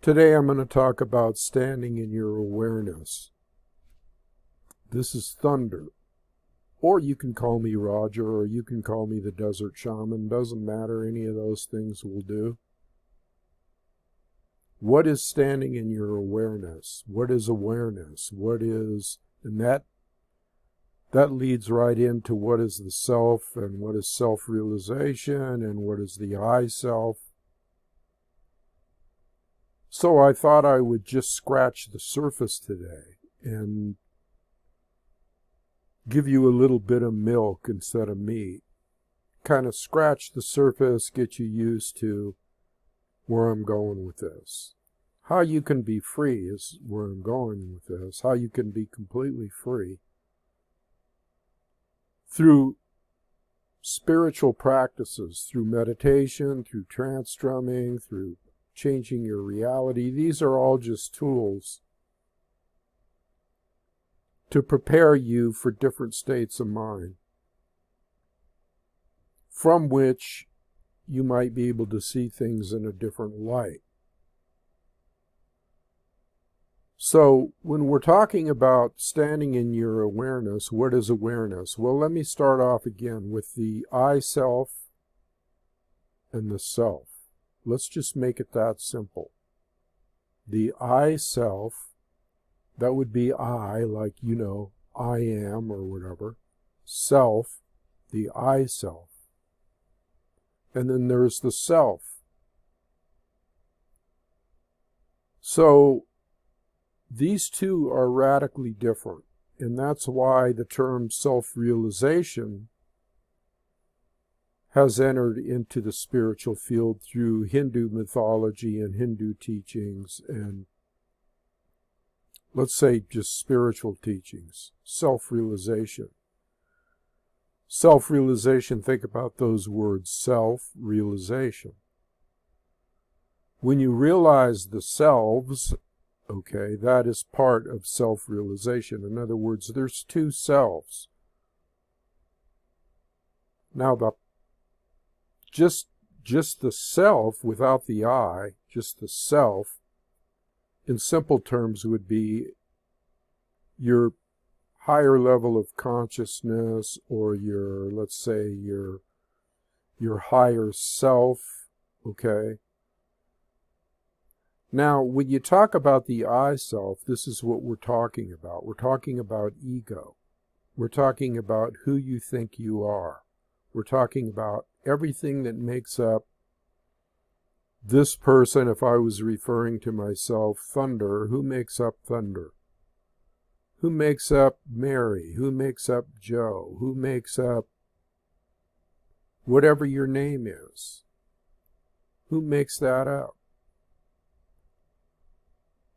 Today I'm going to talk about standing in your awareness. This is Thunder. Or you can call me Roger, or you can call me the Desert Shaman. Doesn't matter, any of those things will do. What is standing in your awareness? What is awareness? And that leads right into what is the self, and what is self-realization, and what is the I self. So I thought I would just scratch the surface today and give you a little bit of milk instead of meat. Kind of scratch the surface, get you used to where I'm going with this. How you can be free is where I'm going with this. How you can be completely free through spiritual practices, through meditation, through trance drumming, through changing your reality. These are all just tools to prepare you for different states of mind, from which you might be able to see things in a different light. So when we're talking about standing in your awareness, what is awareness? Well, let me start off again with the I self and the self. Let's just make it that simple. The I self, that would be I, like, you know, I am or whatever. Self, the I self. And then there's the self. So these two are radically different. And that's why the term self-realization has entered into the spiritual field through Hindu mythology and Hindu teachings and, let's say, just spiritual teachings. Self-realization. Self-realization, think about those words, self-realization. When you realize the selves, okay, that is part of self-realization. In other words, there's two selves. Now, just the self without the I, just the self, in simple terms would be your higher level of consciousness, or your, let's say, your higher self, okay? Now, when you talk about the I self, this is what we're talking about. We're talking about ego. We're talking about who you think you are. We're talking about everything that makes up this person. If I was referring to myself, Thunder, who makes up Thunder? Who makes up Mary? Who makes up Joe? Who makes up whatever your name is? Who makes that up?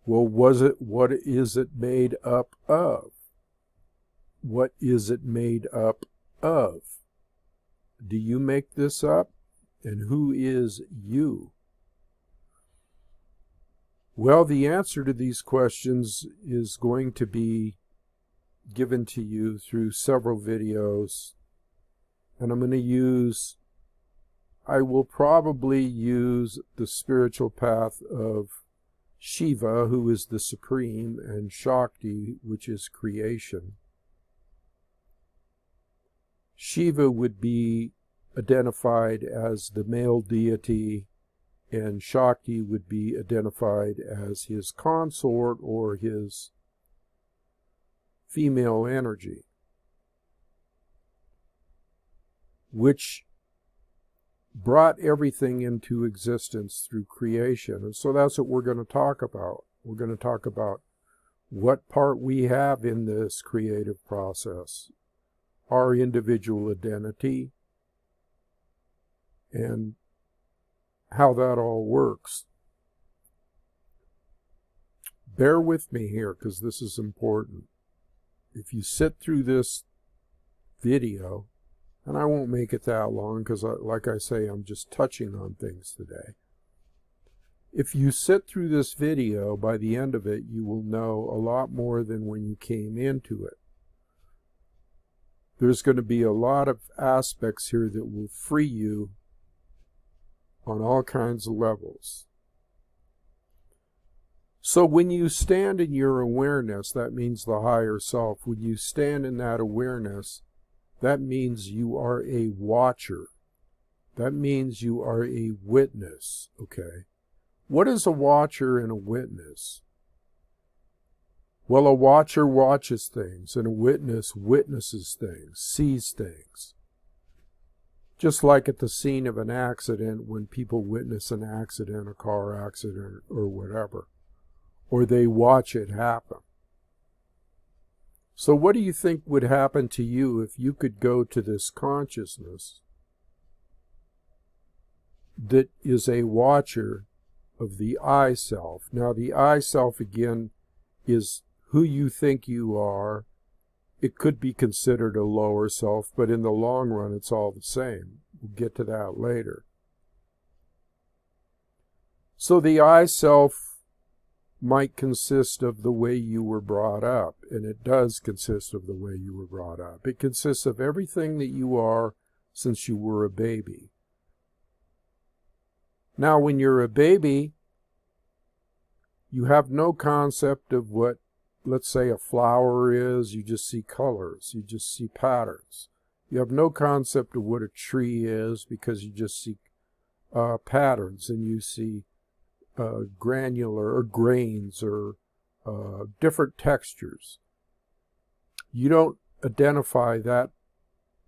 Well, what is it made up of? What is it made up of? Do you make this up? And who is you? Well, the answer to these questions is going to be given to you through several videos. And I will probably use the spiritual path of Shiva, who is the supreme, and Shakti, which is creation. Shiva would be identified as the male deity, and Shakti would be identified as his consort or his female energy, which brought everything into existence through creation. And so that's what we're going to talk about. We're going to talk about what part we have in this creative process, our individual identity, and how that all works. Bear with me here, because this is important. If you sit through this video, and I won't make it that long, because like I say, I'm just touching on things today. If you sit through this video, by the end of it, you will know a lot more than when you came into it. There's going to be a lot of aspects here that will free you on all kinds of levels. So when you stand in your awareness, that means the higher self. When you stand in that awareness, that means you are a watcher. That means you are a witness, okay? What is a watcher and a witness? Well, a watcher watches things, and a witness witnesses things, sees things. Just like at the scene of an accident, when people witness an accident, a car accident, or whatever, or they watch it happen. So what do you think would happen to you if you could go to this consciousness that is a watcher of the I self? Now, the I self, again, is who you think you are. It could be considered a lower self, but in the long run, it's all the same. We'll get to that later. So the I self might consist of the way you were brought up, and it does consist of the way you were brought up. It consists of everything that you are since you were a baby. Now, when you're a baby, you have no concept of what, let's say, a flower is. You just see colors. You just see patterns. You have no concept of what a tree is because you just see patterns, and you see granular or grains or different textures. You don't identify that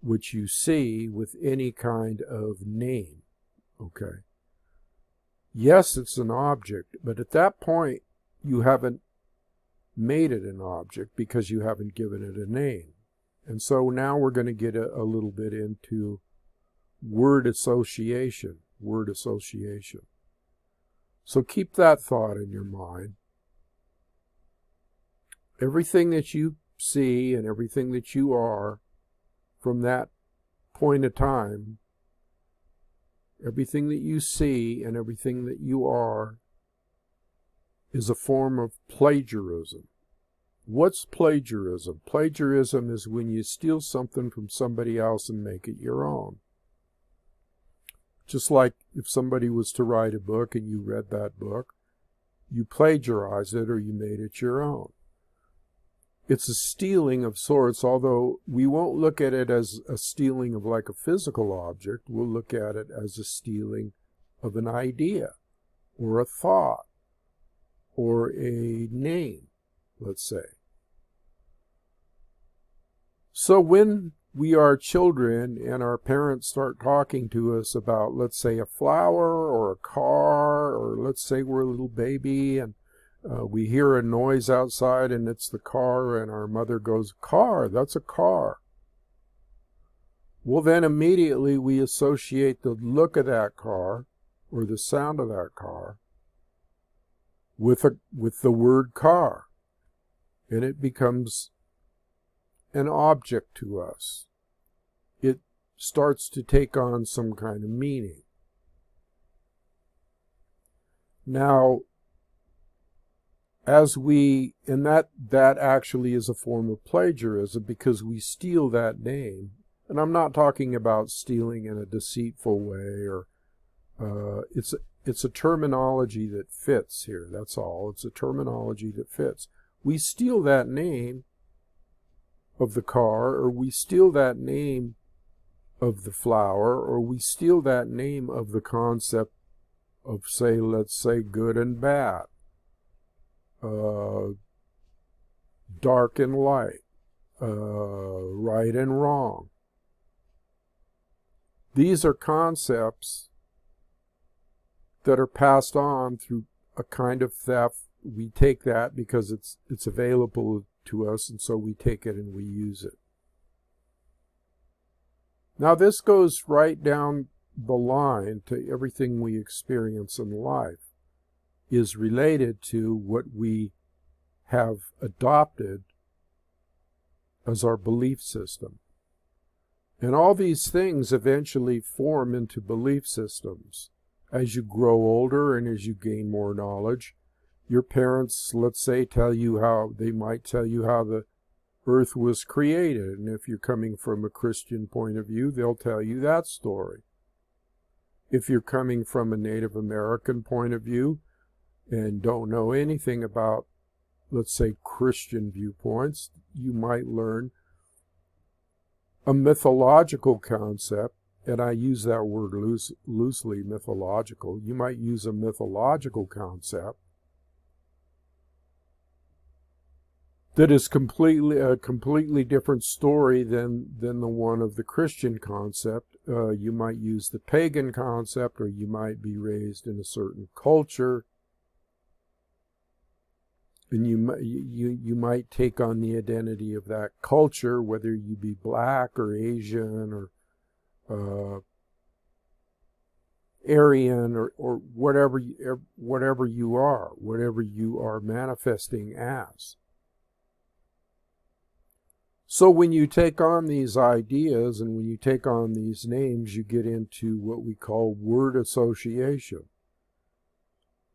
which you see with any kind of name, okay? Yes, it's an object, but at that point, you haven't made it an object because you haven't given it a name. And so now we're going to get a little bit into word association. So keep that thought in your mind. Everything that you see and everything that you are from that point of time, everything that you see and everything that you are is a form of plagiarism. What's plagiarism? Plagiarism is when you steal something from somebody else and make it your own. Just like if somebody was to write a book and you read that book, you plagiarize it or you made it your own. It's a stealing of sorts, although we won't look at it as a stealing of like a physical object. We'll look at it as a stealing of an idea or a thought or a name, let's say. So when we are children and our parents start talking to us about, let's say, a flower or a car, or let's say we're a little baby and we hear a noise outside and it's the car, and our mother goes, "Car, that's a car." Well, then immediately we associate the look of that car or the sound of that car with the word car, and it becomes an object to us. It starts to take on some kind of meaning. Now, and that actually is a form of plagiarism because we steal that name. And I'm not talking about stealing in a deceitful way, or it's a terminology that fits here, that's all. It's a terminology that fits. We steal that name of the car, or we steal that name of the flower, or we steal that name of the concept of, say, let's say, good and bad, dark and light, right and wrong. These are concepts that are passed on through a kind of theft. We take that because it's available to us, and so we take it and we use it. Now this goes right down the line to everything we experience in life is related to what we have adopted as our belief system. And all these things eventually form into belief systems. As you grow older and as you gain more knowledge, your parents, let's say, they might tell you how the earth was created. And if you're coming from a Christian point of view, they'll tell you that story. If you're coming from a Native American point of view, and don't know anything about, let's say, Christian viewpoints, you might learn a mythological concept, and I use that word loosely, mythological. You might use a mythological concept that is a completely different story than the one of the Christian concept. You might use the pagan concept, or you might be raised in a certain culture, and you might take on the identity of that culture, whether you be black or Asian or Aryan or whatever you are manifesting as. So when you take on these ideas and when you take on these names, you get into what we call word association.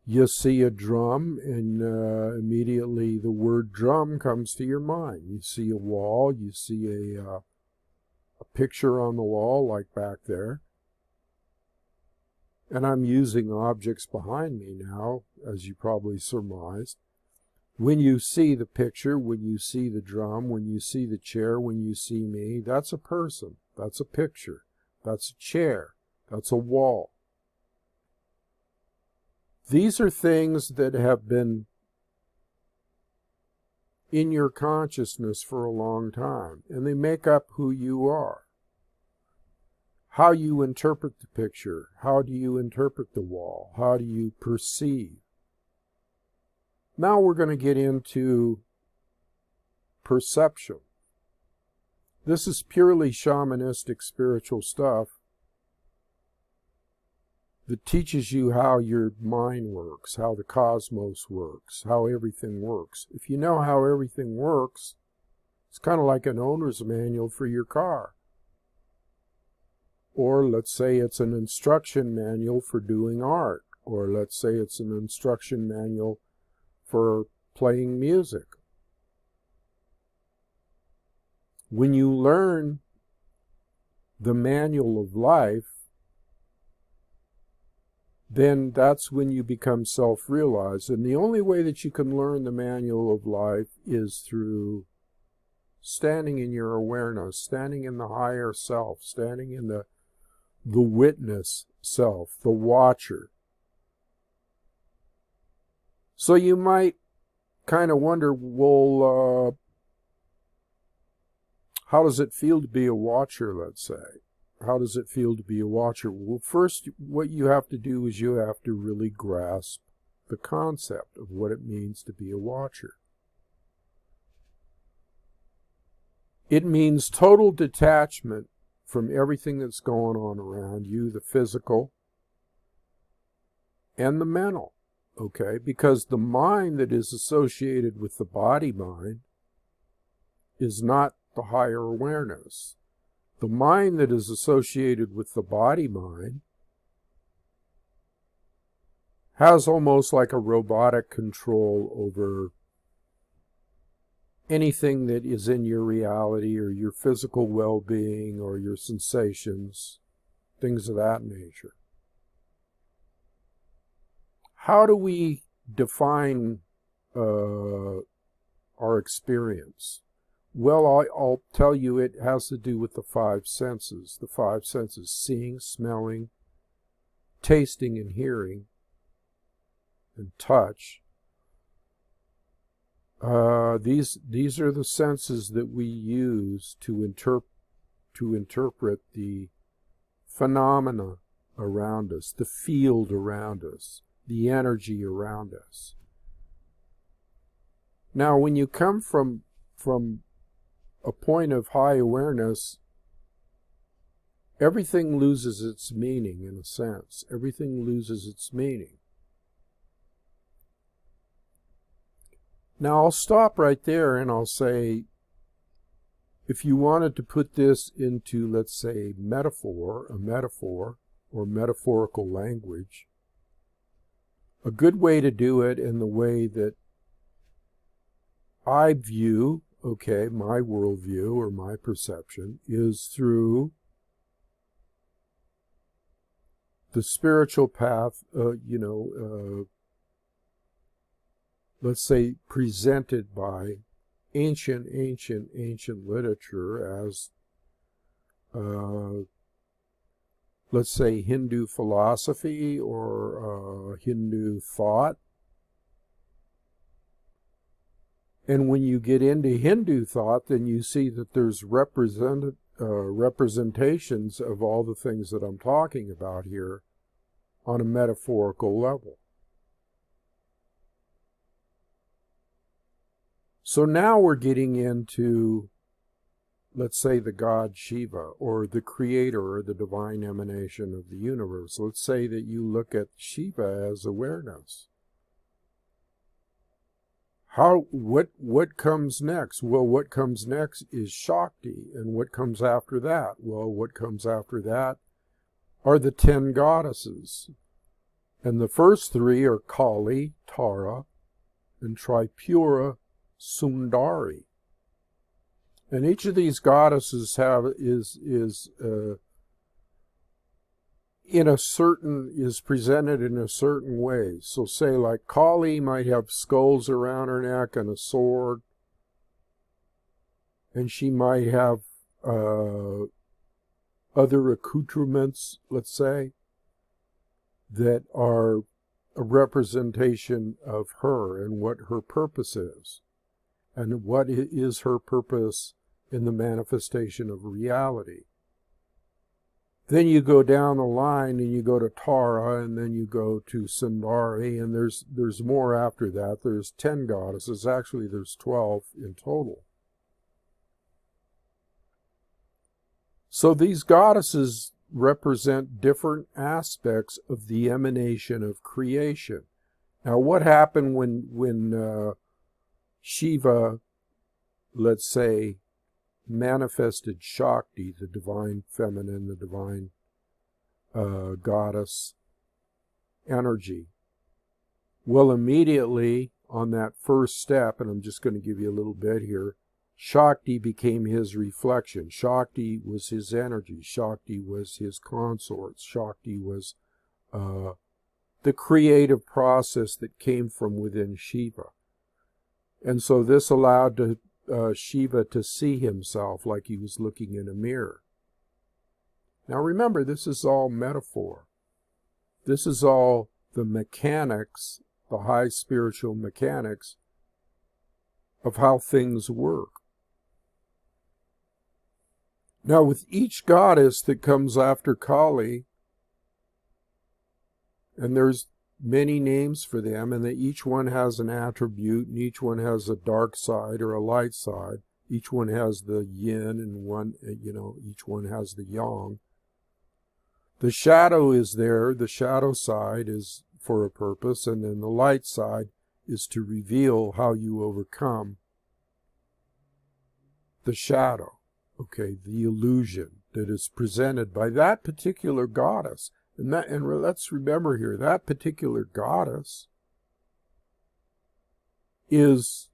You see a drum, and immediately the word drum comes to your mind. You see a wall, you see a picture on the wall, like back there. And I'm using objects behind me now, as you probably surmised. When you see the picture, when you see the drum, when you see the chair, when you see me, that's a person, that's a picture, that's a chair, that's a wall. These are things that have been in your consciousness for a long time, and they make up who you are. How you interpret the picture, how do you interpret the wall, how do you perceive? Now we're going to get into perception. This is purely shamanistic spiritual stuff that teaches you how your mind works, how the cosmos works, how everything works. If you know how everything works, it's kind of like an owner's manual for your car. Or let's say it's an instruction manual for doing art. Or let's say it's an instruction manual for playing music. When you learn the manual of life, then that's when you become self-realized. And the only way that you can learn the manual of life is through standing in your awareness, standing in the higher self, standing in the witness self, the watcher. So you might kind of wonder, well, how does it feel to be a watcher, let's say? How does it feel to be a watcher? Well, first, what you have to do is you have to really grasp the concept of what it means to be a watcher. It means total detachment from everything that's going on around you, the physical and the mental. Okay, because the mind that is associated with the body mind is not the higher awareness. The mind that is associated with the body mind has almost like a robotic control over anything that is in your reality or your physical well-being or your sensations, things of that nature. How do we define our experience? Well, I'll tell you, it has to do with the five senses. The five senses: seeing, smelling, tasting and hearing, and touch. These are the senses that we use to interpret the phenomena around us, the field around us, the energy around us. Now, when you come from a point of high awareness, everything loses its meaning, in a sense. Everything loses its meaning. Now, I'll stop right there and I'll say, if you wanted to put this into, let's say, a metaphor or metaphorical language, a good way to do it, in the way that I view, okay, my worldview or my perception, is through the spiritual path, let's say, presented by ancient literature as, let's say, Hindu philosophy or Hindu thought. And when you get into Hindu thought, then you see that there's representations of all the things that I'm talking about here on a metaphorical level. So now we're getting into, let's say, the god Shiva, or the creator or the divine emanation of the universe. Let's say that you look at Shiva as awareness. What comes next? Well, what comes next is Shakti. And what comes after that? Well, what comes after that are the 10 goddesses. And the first 3 are Kali, Tara, and Tripura, Sundari. And each of these goddesses is presented in a certain way. So say like Kali might have skulls around her neck and a sword, and she might have other accoutrements, let's say, that are a representation of her and what her purpose is, and what is her purpose in the manifestation of reality. Then you go down the line and you go to Tara, and then you go to Sundari, and there's more after that. There's 10 goddesses. Actually, there's 12 in total. So these goddesses represent different aspects of the emanation of creation. Now, what happened when Shiva, let's say, manifested Shakti, the divine feminine, the divine goddess energy? Well, immediately on that first step, and I'm just going to give you a little bit here, Shakti became his reflection. Shakti was his energy. Shakti was his consort. Shakti was the creative process that came from within Shiva. And so this allowed Shiva to see himself like he was looking in a mirror. Now remember, this is all metaphor. This is all the mechanics, the high spiritual mechanics of how things work. Now with each goddess that comes after Kali, and there's many names for them, and each one has an attribute, and each one has a dark side or a light side. Each one has the yin, and each one has the yang. The shadow is there. The shadow side is for a purpose, and then the light side is to reveal how you overcome the shadow, okay, the illusion that is presented by that particular goddess. And let's remember here, that particular goddess is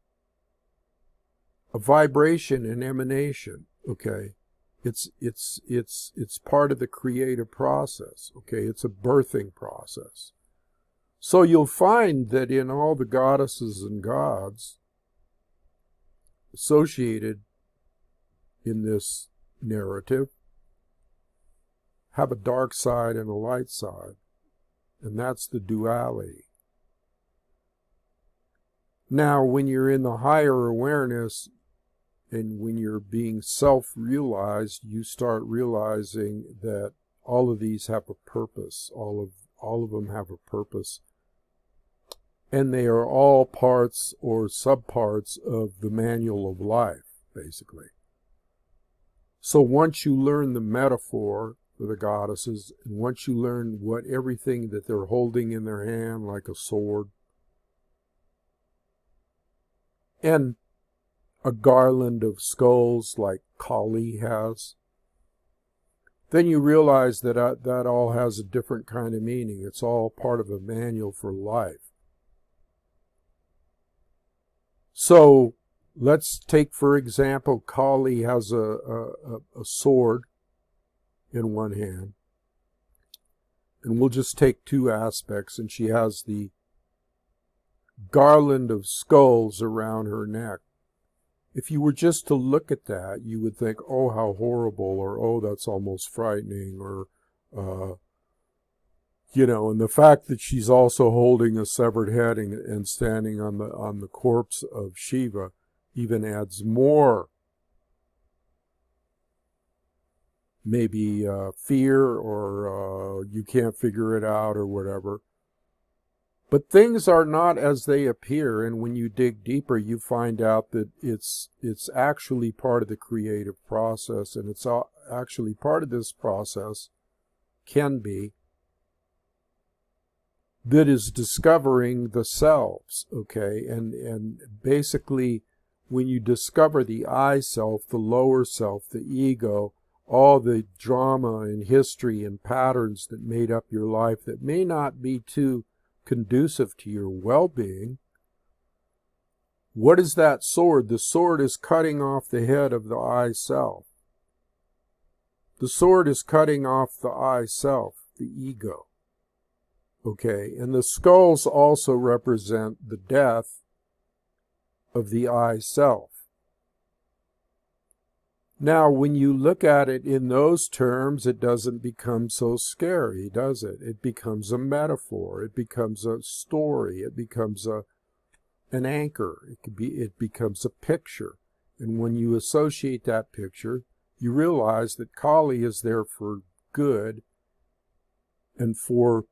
a vibration and emanation, okay? It's part of the creative process, okay? It's a birthing process. So you'll find that in all the goddesses and gods associated in this narrative have a dark side and a light side, and that's the duality. Now, when you're in the higher awareness and when you're being self-realized, you start realizing that all of these have a purpose. All of them have a purpose, and they are all parts or subparts of the manual of life, basically. So once you learn the metaphor for the goddesses, and once you learn what everything that they're holding in their hand, like a sword, and a garland of skulls like Kali has, then you realize that that all has a different kind of meaning. It's all part of a manual for life. So let's take, for example, Kali has a sword in one hand. And we'll just take two aspects, and she has the garland of skulls around her neck. If you were just to look at that, you would think, oh, how horrible, or oh, that's almost frightening, or, and the fact that she's also holding a severed head and standing on the corpse of Shiva even adds more, maybe fear, or you can't figure it out, or whatever. But things are not as they appear, and when you dig deeper, you find out that it's actually part of the creative process, and it's actually part of this process, can be, that is discovering the selves, okay? And basically, when you discover the I self, the lower self, the ego, all the drama and history and patterns that made up your life that may not be too conducive to your well-being, what is that sword? The sword is cutting off the head of the I self. The sword is cutting off the I self, the ego. Okay, and the skulls also represent the death of the I self. Now, when you look at it in those terms, it doesn't become so scary, does it? It becomes a metaphor. It becomes a story. It becomes an anchor. It becomes a picture. And when you associate that picture, you realize that Kali is there for good and for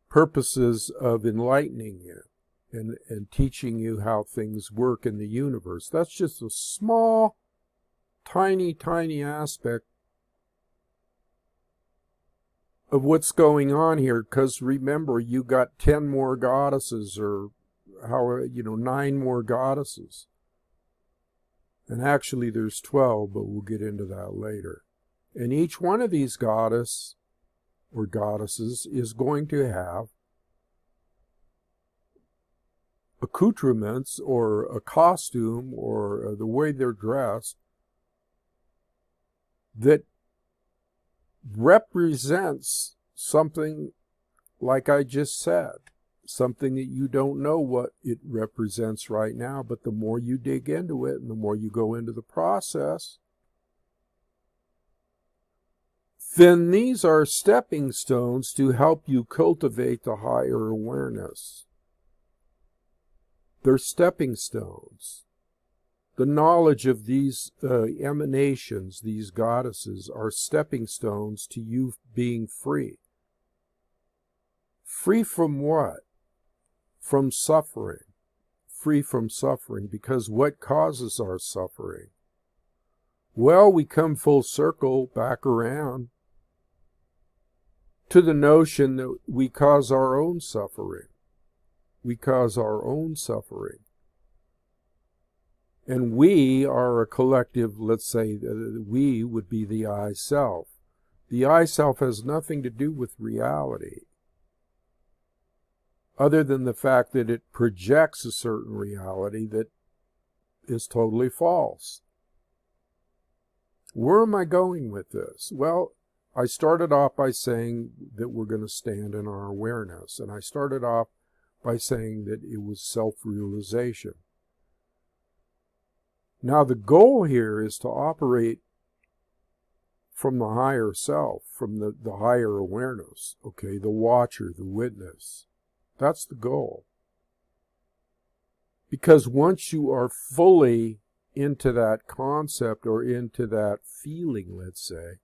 purposes of enlightening you and teaching you how things work in the universe. That's just a small, tiny aspect of what's going on here, because remember, you got 10 more goddesses, or 9 more goddesses, and actually there's 12, but we'll get into that later. And each one of these goddess or goddesses is going to have accoutrements or a costume or the way they're dressed that represents something, like I just said, something that you don't know what it represents right now, but the more you dig into it and the more you go into the process, then these are stepping stones to help you cultivate the higher awareness. They're stepping stones. The knowledge of these emanations, these goddesses, are stepping stones to you being free. Free from what? From suffering. Free from suffering, because what causes our suffering? Well, we come full circle back around to the notion that we cause our own suffering. We cause our own suffering. And we are a collective, let's say, we would be the I self. The I self has nothing to do with reality, other than the fact that it projects a certain reality that is totally false. Where am I going with this? Well, I started off by saying that we're going to stand in our awareness, and I started off by saying that it was self-realization. Now, the goal here is to operate from the higher self, from the higher awareness, okay, the watcher, the witness. That's the goal. Because once you are fully into that concept or into that feeling, let's say,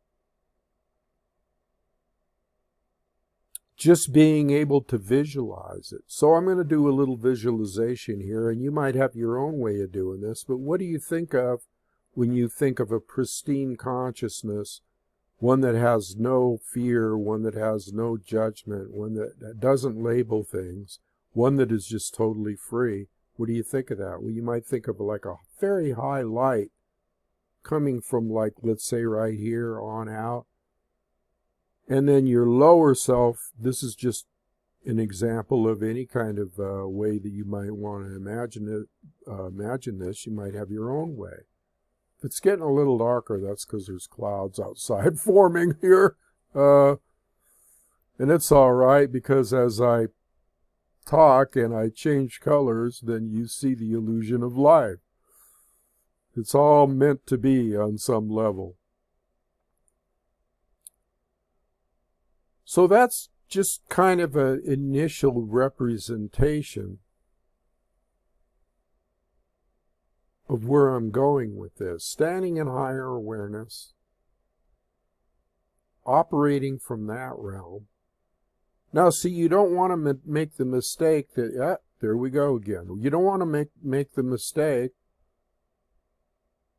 just being able to visualize it. So I'm going to do a little visualization here, and you might have your own way of doing this, but what do you think of when you think of a pristine consciousness, one that has no fear, one that has no judgment, one that doesn't label things, one that is just totally free? What do you think of that? Well, you might think of like a very high light coming from, like, let's say right here on out. And then your lower self, this is just an example of any kind of way that you might want to imagine this. You might have your own way. If it's getting a little darker, that's because there's clouds outside forming here. And it's all right, because as I talk and I change colors, then you see the illusion of life. It's all meant to be on some level. So that's just kind of an initial representation of where I'm going with this. Standing in higher awareness, operating from that realm. Now, see, you don't want to make the mistake that, there we go again. You don't want to make the mistake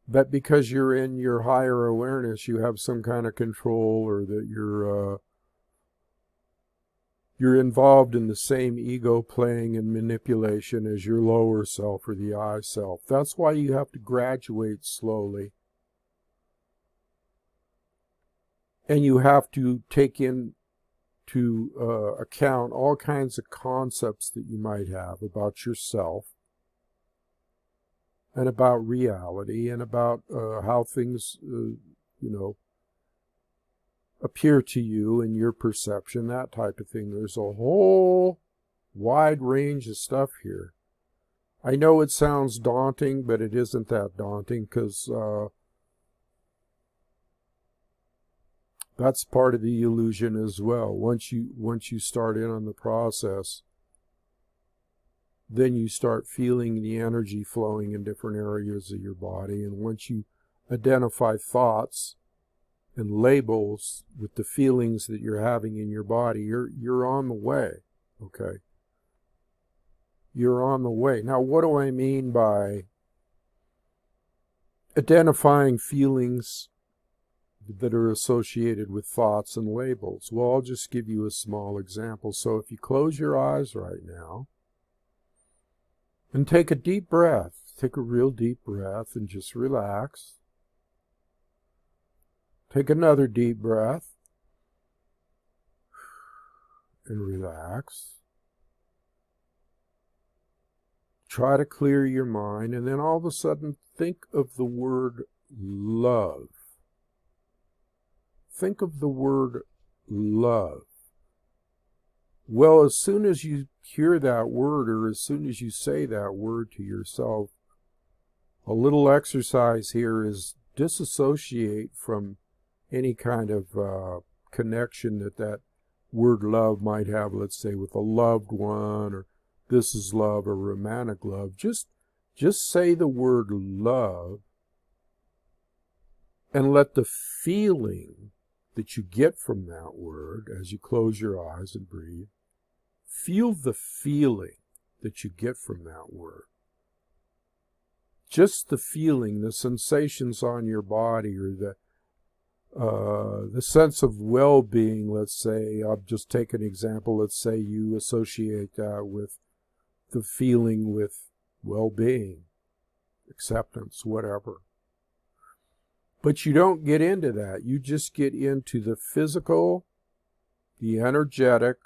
that because you're in your higher awareness, you have some kind of control, or that you're involved in the same ego playing and manipulation as your lower self or the I self. That's why you have to graduate slowly. And you have to take into account all kinds of concepts that you might have about yourself and about reality and about how things, appear to you and your perception, that type of thing. There's a whole wide range of stuff here. I know it sounds daunting, but it isn't that daunting, because that's part of the illusion as well. Once you start in on the process, then you start feeling the energy flowing in different areas of your body. And once you identify thoughts and labels with the feelings that you're having in your body, you're on the way. Okay? You're on the way. Now, what do I mean by identifying feelings that are associated with thoughts and labels? Well, I'll just give you a small example. So if you close your eyes right now and take a deep breath, take a real deep breath and just relax. Take another deep breath and relax. Try to clear your mind, and then all of a sudden think of the word love. Think of the word love. Well, as soon as you hear that word, or as soon as you say that word to yourself, a little exercise here is disassociate from any kind of connection that word love might have, let's say, with a loved one, or this is love, or romantic love. Just say the word love and let the feeling that you get from that word as you close your eyes and breathe, feel the feeling that you get from that word. Just the feeling, the sensations on your body, or the sense of well-being. Let's say, I'll just take an example. Let's say you associate that with the feeling with well-being, acceptance, whatever. But you don't get into that. You just get into the physical, the energetic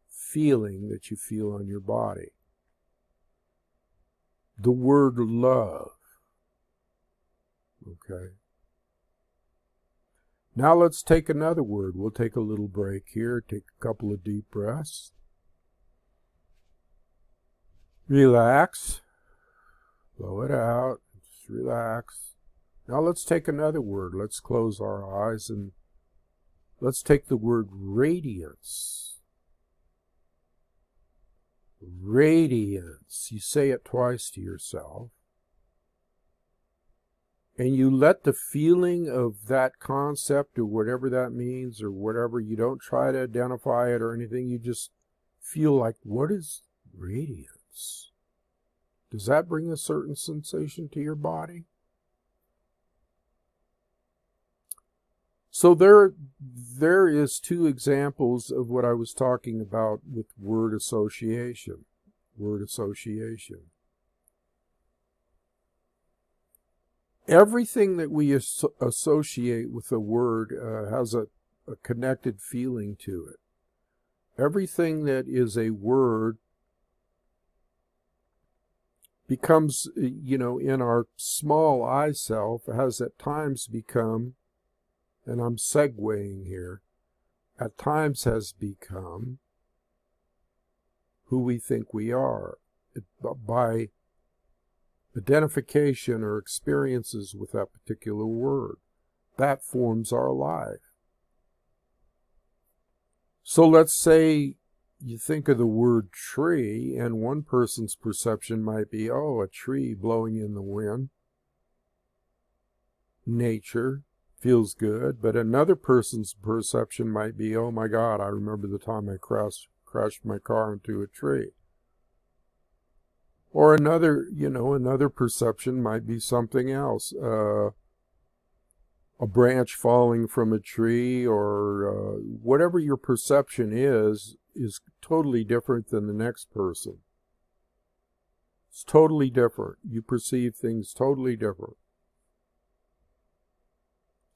feeling that you feel on your body. The word love. Okay. Now let's take another word. We'll take a little break here. Take a couple of deep breaths. Relax. Blow it out. Just relax. Now let's take another word. Let's close our eyes and let's take the word radiance. Radiance. You say it twice to yourself. And you let the feeling of that concept, or whatever that means, or whatever, you don't try to identify it or anything. You just feel like, what is radiance? Does that bring a certain sensation to your body? So there is two examples of what I was talking about with word association. Word association. Everything that we associate with a word has a connected feeling to it. Everything that is a word becomes, in our small I self, has at times become, and I'm segueing here, at times has become who we think we are by identification or experiences with that particular word. That forms our life. So let's say you think of the word tree, and one person's perception might be, oh, a tree blowing in the wind. Nature feels good. But another person's perception might be, oh my God, I remember the time I crashed my car into a tree. Or another perception might be something else. A branch falling from a tree, or whatever your perception is totally different than the next person. It's totally different. You perceive things totally different.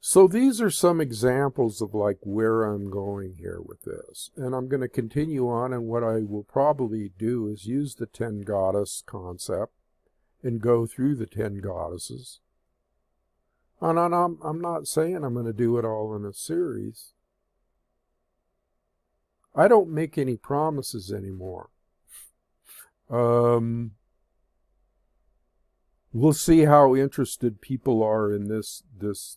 So these are some examples of like where I'm going here with this. And I'm going to continue on, and what I will probably do is use the 10 goddess concept and go through the 10 goddesses. And I'm not saying I'm going to do it all in a series. I don't make any promises anymore. We'll see how interested people are in this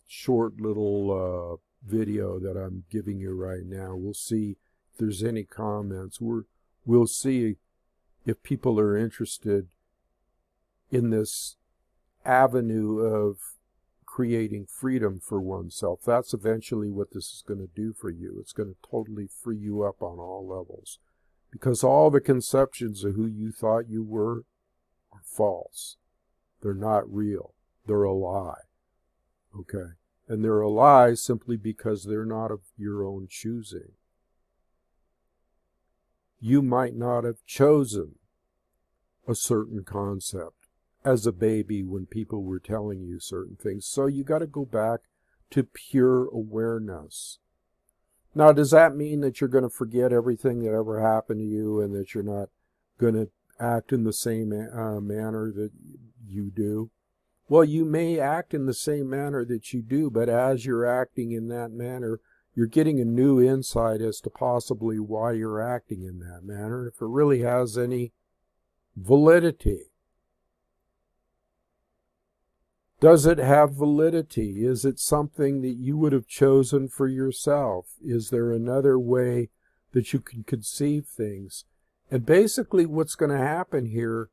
short little video that I'm giving you right now. We'll see if there's any comments. We'll see if people are interested in this avenue of creating freedom for oneself. That's eventually what this is going to do for you. It's going to totally free you up on all levels. Because all the conceptions of who you thought you were are false. They're not real. They're a lie. Okay? And they're a lie simply because they're not of your own choosing. You might not have chosen a certain concept as a baby when people were telling you certain things. So you got to go back to pure awareness. Now, does that mean that you're going to forget everything that ever happened to you and that you're not going to act in the same manner that you do? Well, you may act in the same manner that you do, but as you're acting in that manner, you're getting a new insight as to possibly why you're acting in that manner, if it really has any validity. Does it have validity? Is it something that you would have chosen for yourself? Is there another way that you can conceive things? And basically what's going to happen here,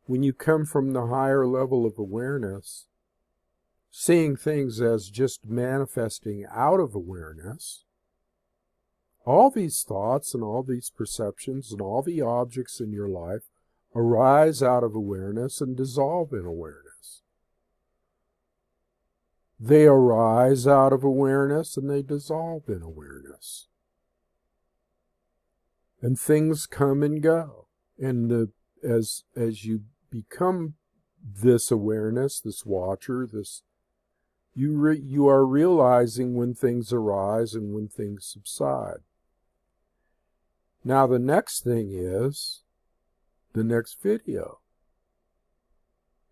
when you come from the higher level of awareness, seeing things as just manifesting out of awareness, all these thoughts and all these perceptions and all the objects in your life arise out of awareness and dissolve in awareness. They arise out of awareness and they dissolve in awareness. And things come and go. And as you become this awareness, this watcher, you are realizing when things arise and when things subside. Now the next thing is the next video.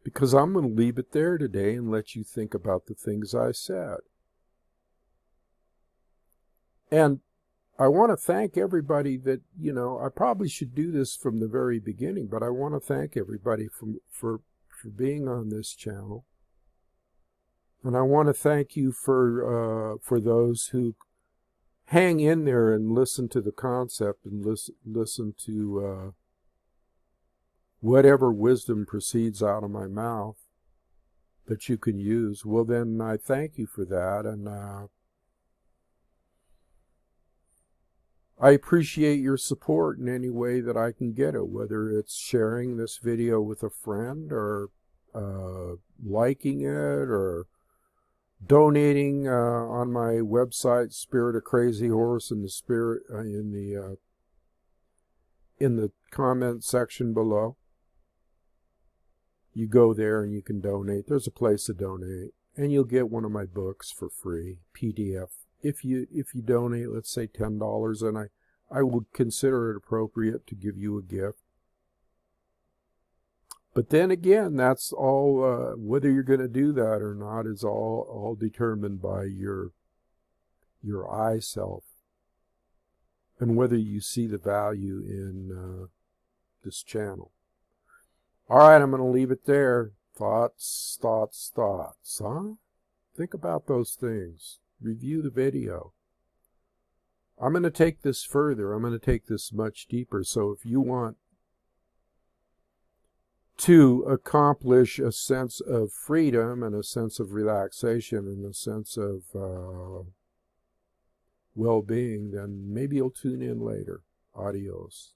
Because I'm going to leave it there today and let you think about the things I said. And I want to thank everybody that, I probably should do this from the very beginning, but I want to thank everybody for being on this channel. And I want to thank you for those who hang in there and listen to the concept and listen to whatever wisdom proceeds out of my mouth that you can use. Well, then I thank you for that, and I appreciate your support in any way that I can get it, whether it's sharing this video with a friend or liking it or donating on my website, Spirit of Crazy Horse, in the comment section below. You go there and you can donate. There's a place to donate, and you'll get one of my books for free, PDF. If you donate, let's say $10, and I would consider it appropriate to give you a gift. But then again, that's all, whether you're going to do that or not is all determined by your I self, and whether you see the value in this channel. All right, I'm going to leave it there. Thoughts, thoughts, thoughts, huh? Think about those things. Review the video. I'm going to take this further. I'm going to take this much deeper. So if you want to accomplish a sense of freedom and a sense of relaxation and a sense of well-being, then maybe you'll tune in later. Adios.